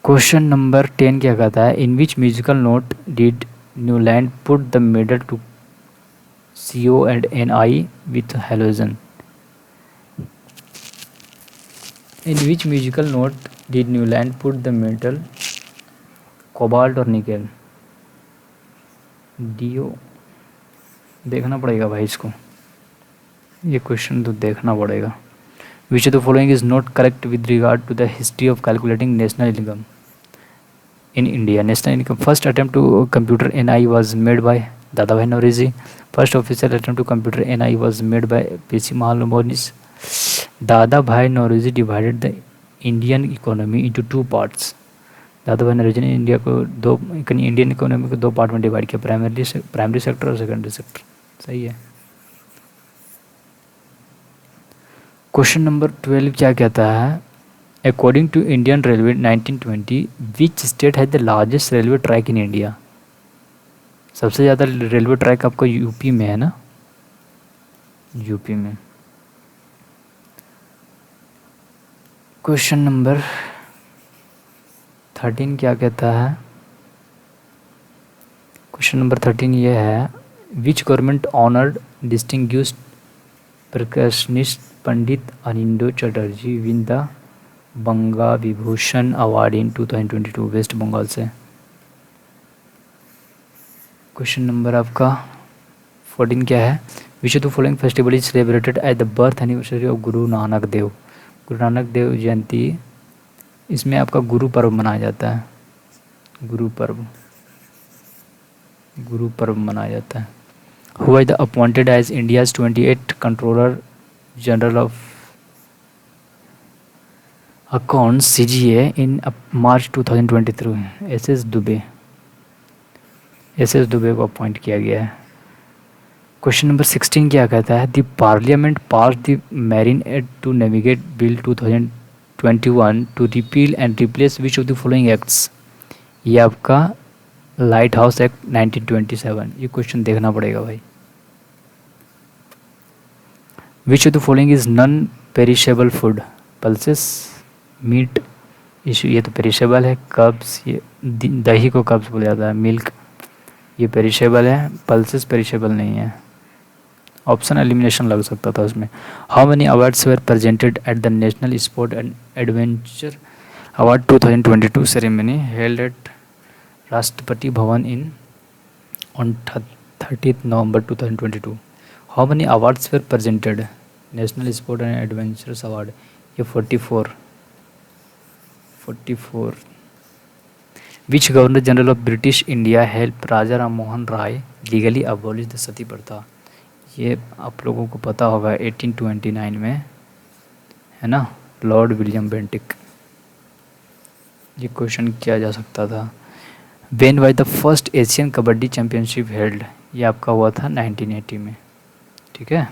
क्वेश्चन नंबर 10 क्या कहता है, in which musical note did Newland put the metal to CO and Ni with halogen? In which musical note did Newland put the metal cobalt और निकेल? डीओ, देखना पड़ेगा भाई इसको, ये क्वेश्चन तो देखना पड़ेगा। Which of the following is not correct with regard to the history of calculating national income in India? National income first attempt to computer NI was made by Dadabhai Naoroji. First official attempt to computer NI was made by PC Mahalanobis. Dadabhai Naoroji divided the Indian economy into 2 parts. दादा भाई नौरोजी ने Indian economy को 2 part में divide किया, primary sector और secondary sector, सही है। Question number 12 क्या कहता है, according to Indian railway 1920 which state has the largest railway track in India? सबसे ज़्यादा रेलवे ट्रैक आपको यूपी में है ना, यूपी में। क्वेश्चन नंबर 13 क्या कहता है, क्वेश्चन नंबर 13 ये है, which government honoured distinguished percussionist Pandit Anindo Chatterjee win the Banga Vibhushan award in 2022? West Bengal से। क्वेश्चन नंबर आपका 14 क्या है, which of the following festival is celebrated at the birth anniversary of Guru Nanak देव? गुरु नानक देव जयंती, इसमें आपका गुरु पर्व मनाया जाता है, गुरु पर्व मनाया जाता है। Who was the appointed as India's 28th controller general of accounts CGA in March 2023? SS Dubey, SS Dubey को अपॉइंट किया गया है। क्वेश्चन नंबर 16 क्या कहता है, the parliament pass the marine aid to navigate bill 2021 to repeal and replace which of the following acts? ये आपका light house act 1927, ये क्वेश्चन देखना पड़ेगा भाई। Which of the following is non perishable food? Pulses, meat इशू, ये तो perishable है। कब्स, ये दही को कब्स बोला जाता है। मिल्क, ये पेरिशेबल है। पल्सेस पेरिशेबल नहीं है। ऑप्शन एलिमिनेशन लग सकता था उसमें। How many awards were presented at the national sport and adventure award 2022 ceremony held at Rashtrapati Bhavan in on 30th November 2022? How many awards were presented national sport and adventures award? ये 44। Which governor general of British India help Raja Ram Mohan Roy legally abolish the sati pratha? ये आप लोगों को पता होगा 1829 में, है ना, लॉर्ड विलियम बेंटिक। ये क्वेश्चन किया जा सकता था। When was the first Asian kabaddi championship held? ये आपका हुआ था 1980 में, ठीक है।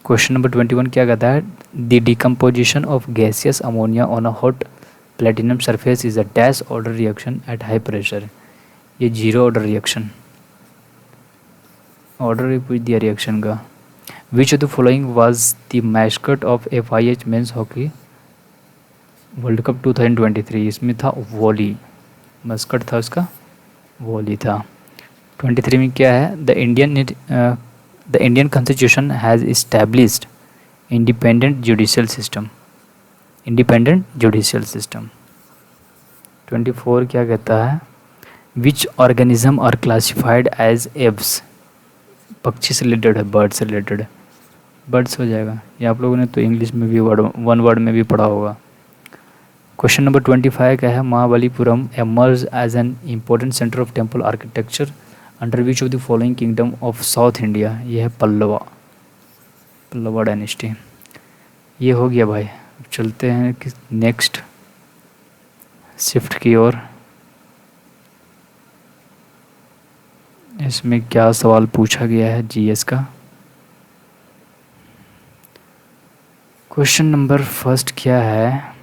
क्वेश्चन नंबर 21 क्या कहता है, the decomposition of gaseous ammonia on a hot platinum surface is a dash order reaction at high pressure? ये 0 ऑर्डर रिएक्शन, ऑर्डर भी पूछ दिया रिएक्शन का। विच of the following was the mascot of FIH men's hockey world cup 2023? इसमें था volley, Muscat था उसका volley था। 23 में क्या है, the Indian constitution has established independent judicial system. 24 क्या कहता है, which organism are classified as aves, पक्षी से रिलेटेड है, बर्ड से रिलेटेड है, बर्ड्स हो जाएगा। ये आप लोगों ने तो इंग्लिश में भी वन वर्ड में भी पढ़ा होगा। क्वेश्चन नंबर 25 क्या है, Mahabalipuram emerge as an important centre of temple architecture under which of the following kingdom of south India. ये है पल्लवा डायनेस्टी। ये हो गया भाई। अब चलते हैं कि नेक्स्ट शिफ्ट की ओर। इसमें क्या सवाल पूछा गया है जीएस का। क्वेश्चन नंबर फर्स्ट क्या है,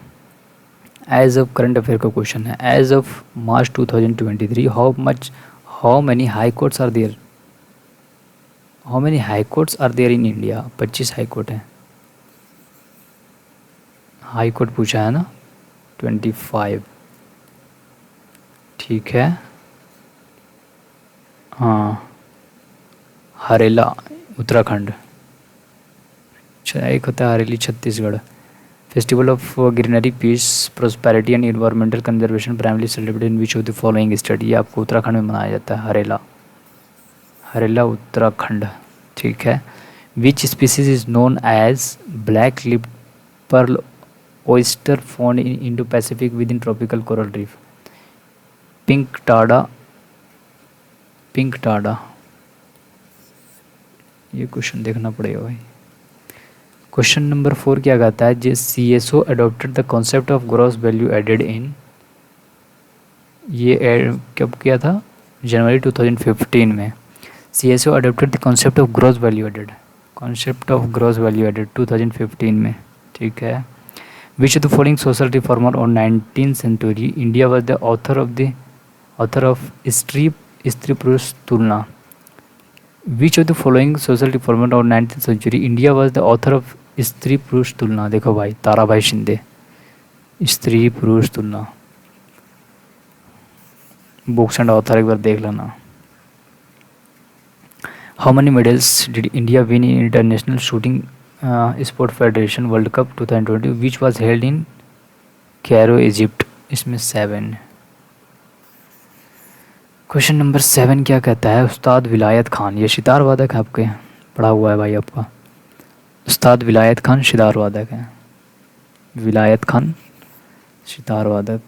एज ऑफ करंट अफेयर का क्वेश्चन है। As of March 2023 how many high courts are there, how many high courts are there in India. 25 high court हैं। हाई कोर्ट पूछा है ना, 25। ठीक है। हाँ, हरेला उत्तराखंड, एक होता है Hareli Chhattisgarh. Festival of greenery peace prosperity and environmental conservation primary celebrated in which of the following state. ये आपको उत्तराखंड में मनाया जाता है, हरेला उत्तराखंड। ठीक है। Which species is known as black lip pearl oyster found in Indo Pacific with in tropical coral reef. Pinctada. ये question देखना पड़ेगा भाई। क्वेश्चन नंबर 4 क्या कहता है, जिस CSO adopted the concept of gross value added in. ये कब किया था, जनवरी 2015 में। CSO adopted the concept of gross value added, 2015 में। ठीक है। Which of the following social reformer on 19th century India was the author of Stri Purush Tulana. Which of the following social reformer on 19th century India was the author of Stri Purush तुलना। देखो भाई, ताराभाई शिंदे, स्त्री पुरुष तुलना। Books and author एक बार देख लेना। How many medals did India win in international shooting sport federation world cup 2020 which was held in Cairo Egypt. इसमें 7। क्वेश्चन नंबर 7 क्या कहता है, उस्ताद विलायत खान, ये सितार वादक है, आपके पढ़ा हुआ है भाई आपका। उस्ताद विलायत खान सितार वादक है, विलायत खान सितार वादक।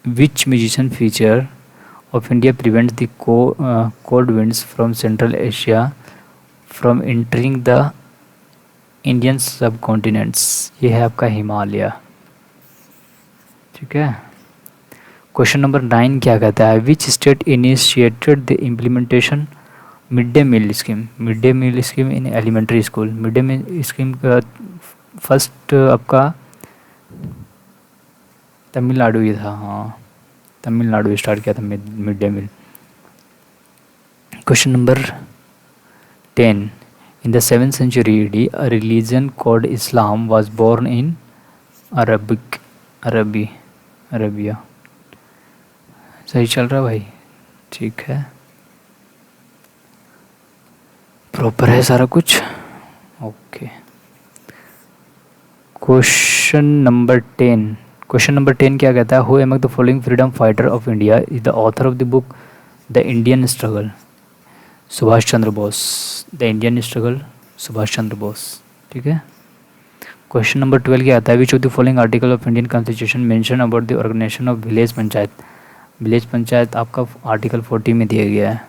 Which musician feature of India prevents the cold winds from central Asia from entering the Indian subcontinents. ये है आपका हिमालय। ठीक है। क्वेश्चन नंबर 9 क्या कहता है, which state initiated the implementation mid day meal scheme in elementary school. Mid day meal scheme का first आपका तमिलनाडु ही था। हाँ, तमिलनाडु स्टार्ट किया था mid day meal. Question number 10, in the 7th century AD a religion called Islam was born in Arabia. सही चल रहा भाई, ठीक है, प्रॉपर है सारा कुछ, ओके। क्वेश्चन नंबर 10 क्या कहता है, who among the following freedom fighter of India is the author of the book the Indian struggle. Subhash Chandra Bose, the Indian struggle Subhash Chandra Bose. ठीक है। क्वेश्चन नंबर 12 क्या आता है, which of the following article of Indian constitution mention about the organisation of village panchayat. Village panchayat आपका article 40 में दिया गया है।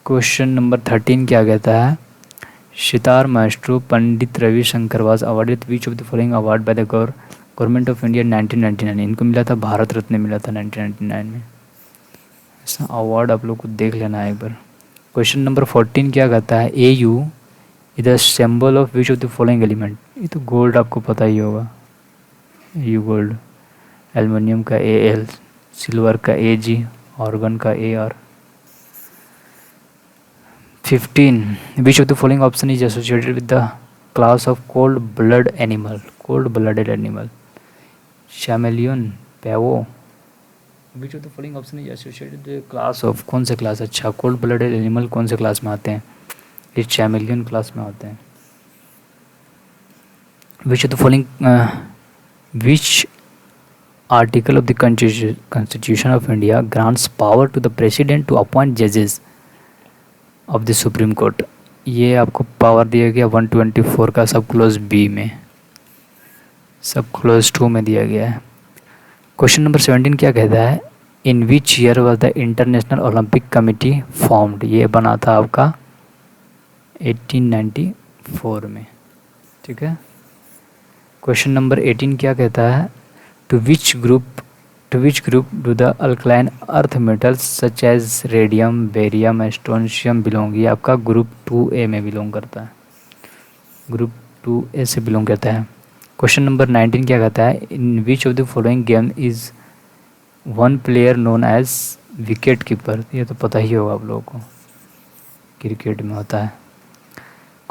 क्वेश्चन नंबर 13 क्या कहता है, sitar maestro Pandit Ravishankar was awarded which of the following award bye the government of India 1999। इनको मिला था, भारत रत्न मिला था 1999 में। ऐसा अवार्ड आप लोग को देख लेना है एक बार। क्वेश्चन नंबर 14 क्या कहता है, AU is the symbol of which of the following element. ये तो गोल्ड आपको पता ही होगा, यू गोल्ड, एल्युमिनियम का Al, सिल्वर का Ag, ऑर्गन का Ar। 15, which of the following option is associated with the class of cold blooded animal. Chameleon, Pavo. Which of the following option is associated class of, कौन से class, अच्छा cold blooded animal कौन से class में आते हैं, ये शैमेलियन class में आते हैं। Which of the following which article of the constitution of India grants power to the president to appoint जजेस ऑफ द सुप्रीम कोर्ट। ये आपको पावर दिया गया 124 का सब क्लोज बी में, सब क्लोज 2 में दिया गया है। क्वेश्चन नंबर 17 क्या कहता है, in which year was the international Olympic committee formed. ये बना था आपका 1894 में, ठीक है। क्वेश्चन नंबर 18 क्या कहता है, to which group do the alkaline earth metals such as radium, barium, strontium belong. ये आपका ग्रुप 2A में बिलोंग करता है, ग्रुप 2A से बिलोंग करता है। क्वेश्चन नंबर 19 क्या कहता है, in which of the following game is one player known as wicket keeper. ये तो पता ही होगा आप लोगों को, क्रिकेट में होता है।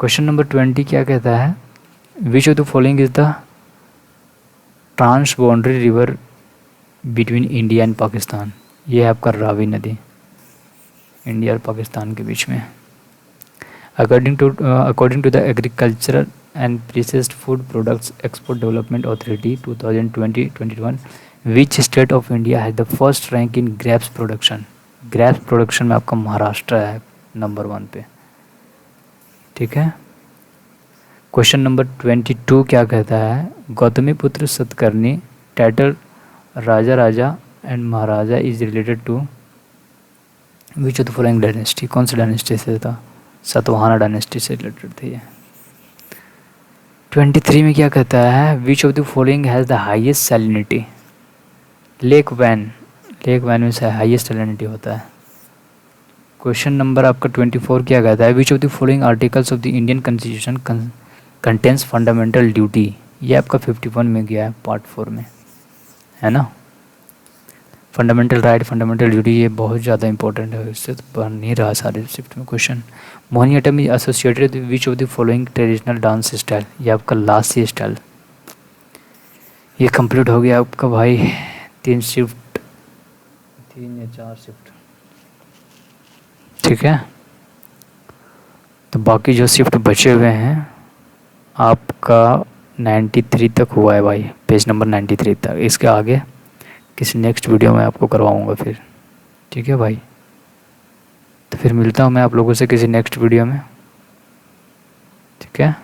क्वेश्चन नंबर 20 क्या कहता है, which of the following is the trans boundary river between India and Pakistan. ये है आपका रावी नदी, इंडिया और पाकिस्तान के बीच में। According to the agricultural and processed food products export development authority 2020-21, which state of India has the first rank in grapes production. Grapes production में आपका महाराष्ट्र है नंबर 1 पे, ठीक है। क्वेश्चन नंबर 22 क्या कहता है, Gautamiputra Satakarni title raja and maharaja is related to which of the following dynasty. कौन सी डायनेस्टी से था, सातवाहना डायनेस्टी से रिलेटेड थी ये। 23 में क्या कहता है, which of the following has the highest salinity. Lake Van में से हाईएस्ट सैलिनिटी होता है। क्वेश्चन नंबर आपका 24 क्या कहता है, which of the following articles of the Indian constitution contains fundamental duty. ये आपका 51 में गया है पार्ट 4 में, है ना। फंडामेंटल राइट, फंडामेंटल ड्यूटी, ये बहुत ज़्यादा इंपॉर्टेंट है, इससे तो बन नहीं रहा सारे शिफ्ट में question. Mohiniyattam is associated which of the following traditional dance style. ये आपका लासी स्टाइल। ये कंप्लीट हो गया आपका भाई 3 या 4 शिफ्ट, ठीक है। तो बाकी जो शिफ्ट बचे हुए हैं आपका 93 तक हुआ है भाई, पेज नंबर 93 तक। इसके आगे किसी नेक्स्ट वीडियो में आपको करवाऊँगा फिर, ठीक है भाई। तो फिर मिलता हूँ मैं आप लोगों से किसी नेक्स्ट वीडियो में, ठीक है।